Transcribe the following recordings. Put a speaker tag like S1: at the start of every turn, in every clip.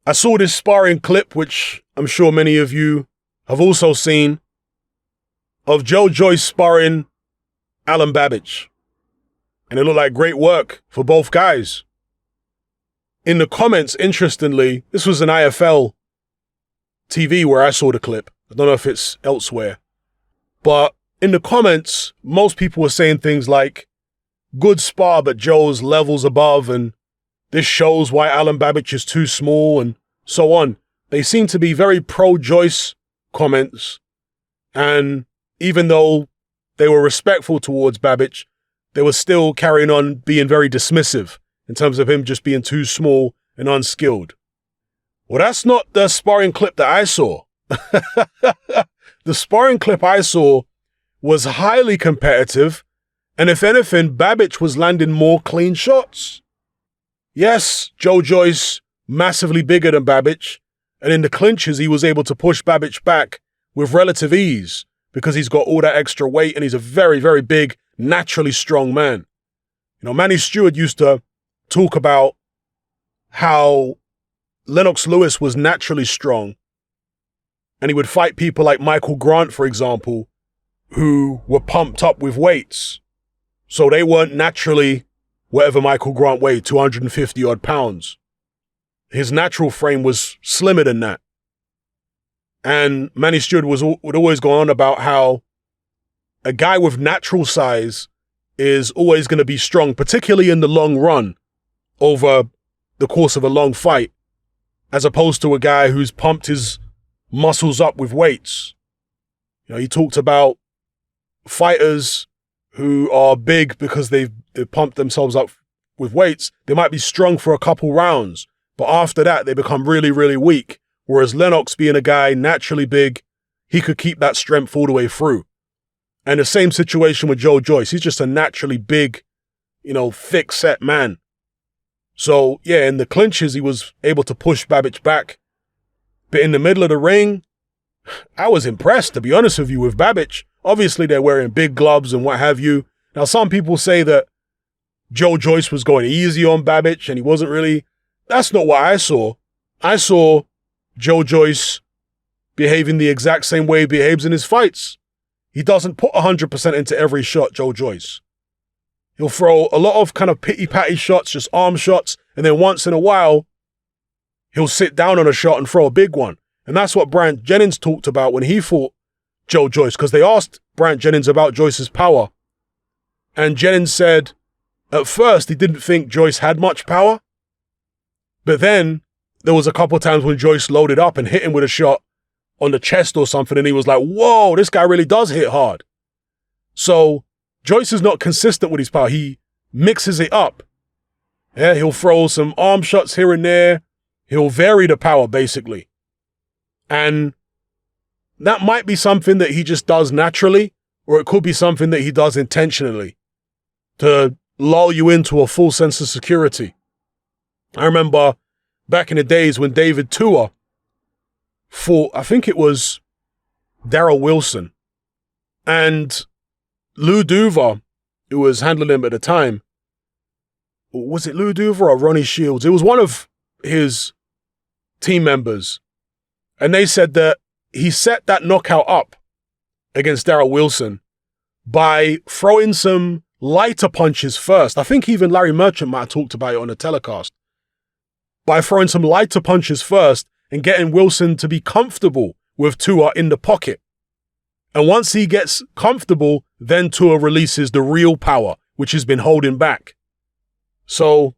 S1: I saw this sparring clip, which I'm sure many of you have also seen, of Joyce sparring Alen Babic. And it looked like great work for both guys. In the comments, interestingly, this was an IFL TV where I saw the clip. I don't know if it's elsewhere. But in the comments, most people were saying things like, good spar, but Joe's levels above, and this shows why Alen Babic is too small, and so on. They seem to be very pro-Joyce comments. And even though they were respectful towards Babic, they were still carrying on being very dismissive in terms of him just being too small and unskilled. Well, that's not the sparring clip that I saw. The sparring clip I saw was highly competitive, and if anything, Babic was landing more clean shots. Yes, Joyce, massively bigger than Babic, and in the clinches, he was able to push Babic back with relative ease because he's got all that extra weight and he's a very, very big, naturally strong man. You know, Manny Stewart used to talk about how Lennox Lewis was naturally strong, and he would fight people like Michael Grant, for example, who were pumped up with weights. So they weren't naturally whatever Michael Grant weighed, 250 odd pounds. His natural frame was slimmer than that. And Manny Stewart would always go on about how a guy with natural size is always going to be strong, particularly in the long run over the course of a long fight, as opposed to a guy who's pumped his muscles up with weights. You know, he talked about fighters who are big because they've pumped themselves up with weights. They might be strong for a couple rounds, but after that, they become really, really weak. Whereas Lennox, being a guy naturally big, he could keep that strength all the way through. And the same situation with Joyce. He's just a naturally big, thick set man. So yeah, in the clinches, he was able to push Babic back. But in the middle of the ring, I was impressed, to be honest with you, with Babic. Obviously, they're wearing big gloves and what have you. Now, some people say that Joyce was going easy on Babic and he wasn't really. That's not what I saw. I saw Joyce behaving the exact same way he behaves in his fights. He doesn't put 100% into every shot, Joyce. He'll throw a lot of kind of pity-patty shots, just arm shots, and then once in a while, he'll sit down on a shot and throw a big one. And that's what Bryant Jennings talked about when he fought Joyce, because they asked Bryant Jennings about Joyce's power. And Jennings said, at first, he didn't think Joyce had much power. But then, there was a couple of times when Joyce loaded up and hit him with a shot on the chest or something, and he was like, whoa, this guy really does hit hard. So, Joyce is not consistent with his power. He mixes it up. Yeah, he'll throw some arm shots here and there. He'll vary the power, basically. And that might be something that he just does naturally, or it could be something that he does intentionally to lull you into a full sense of security. I remember back in the days when David Tua fought, I think it was Darrell Wilson, and Lou Duva, who was handling him at the time, was it Lou Duva or Ronnie Shields? It was one of his team members. And they said that he set that knockout up against Darrell Wilson by throwing some lighter punches first. I think even Larry Merchant might have talked about it on the telecast. By throwing some lighter punches first and getting Wilson to be comfortable with Tua in the pocket. And once he gets comfortable, then Tua releases the real power, which has been holding back. So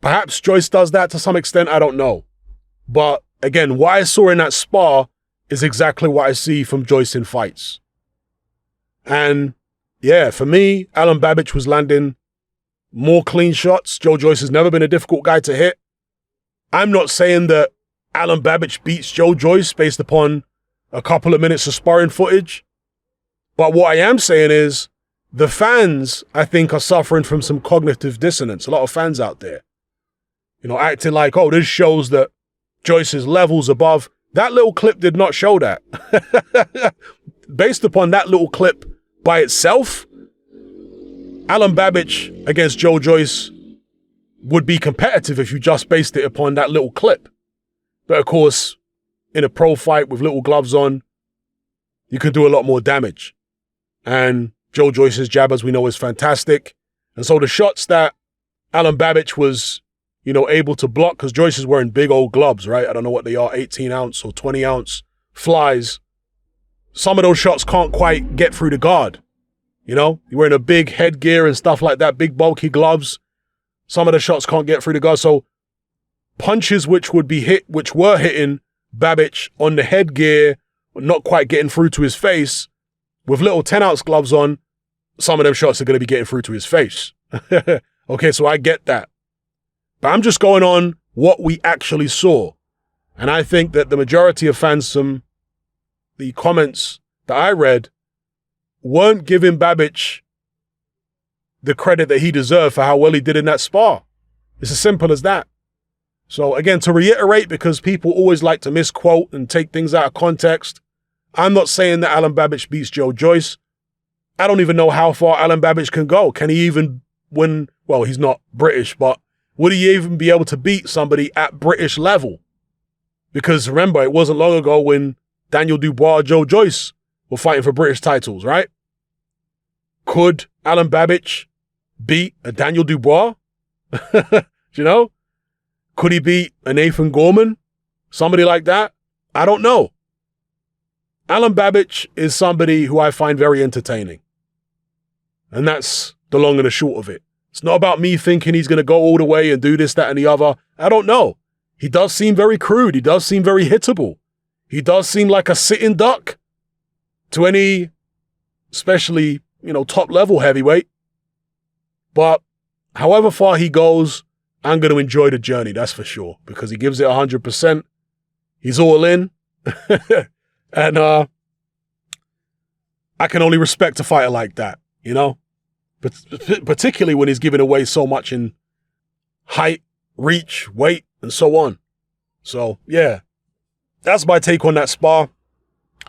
S1: perhaps Joyce does that to some extent, I don't know. But again, what I saw in that spar is exactly what I see from Joyce in fights. And yeah, for me, Alen Babic was landing more clean shots. Joyce has never been a difficult guy to hit. I'm not saying that Alen Babic beats Joyce based upon a couple of minutes of sparring footage. But what I am saying is the fans, I think, are suffering from some cognitive dissonance. A lot of fans out there, acting like, oh, this shows that Joyce is levels above. That little clip did not show that. Based upon that little clip by itself, Alen Babic against Joyce would be competitive if you just based it upon that little clip. But of course, in a pro fight with little gloves on, you can do a lot more damage. And Joe Joyce's jab, as we know, is fantastic. And so the shots that Alen Babic was, able to block, because Joyce is wearing big old gloves, right? I don't know what they are, 18 ounce or 20 ounce flies. Some of those shots can't quite get through the guard. You're wearing a big headgear and stuff like that, big bulky gloves. Some of the shots can't get through the guard. So punches which were hitting Babic on the headgear, not quite getting through to his face, with little 10-ounce gloves on, some of them shots are going to be getting through to his face. Okay, so I get that. But I'm just going on what we actually saw. And I think that the majority of fans from the comments that I read weren't giving Babic the credit that he deserved for how well he did in that spar. It's as simple as that. So again, to reiterate, because people always like to misquote and take things out of context, I'm not saying that Alen Babic beats Joe Joyce. I don't even know how far Alen Babic can go. Can he even win? Well, he's not British, but would he even be able to beat somebody at British level? Because remember, it wasn't long ago when Daniel Dubois, Joe Joyce were fighting for British titles, right? Could Alen Babic beat a Daniel Dubois? Could he beat a Nathan Gorman? Somebody like that? I don't know. Alen Babic is somebody who I find very entertaining. And that's the long and the short of it. It's not about me thinking he's going to go all the way and do this, that, and the other. I don't know. He does seem very crude. He does seem very hittable. He does seem like a sitting duck to any, especially, top-level heavyweight. But however far he goes, I'm going to enjoy the journey, that's for sure, because he gives it 100%. He's all in. And I can only respect a fighter like that, But particularly when he's giving away so much in height, reach, weight, and so on. So, yeah, that's my take on that spar.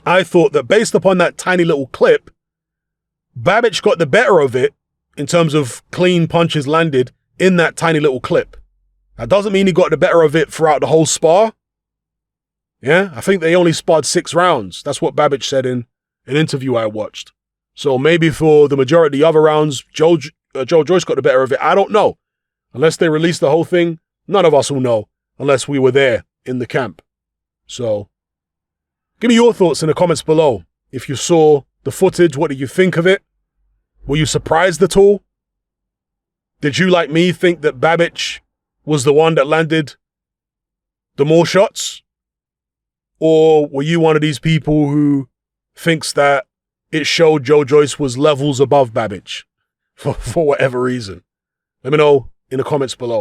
S1: I thought that based upon that tiny little clip, Babic got the better of it in terms of clean punches landed in that tiny little clip. That doesn't mean he got the better of it throughout the whole spar. Yeah, I think they only sparred 6 rounds. That's what Babic said in an interview I watched. So maybe for the majority of the other rounds, Joe Joyce got the better of it. I don't know. Unless they release the whole thing, none of us will know unless we were there in the camp. So give me your thoughts in the comments below. If you saw the footage, what did you think of it? Were you surprised at all? Did you, like me, think that Babic was the one that landed the more shots? Or were you one of these people who thinks that it showed Joe Joyce was levels above Babic for whatever reason? Let me know in the comments below.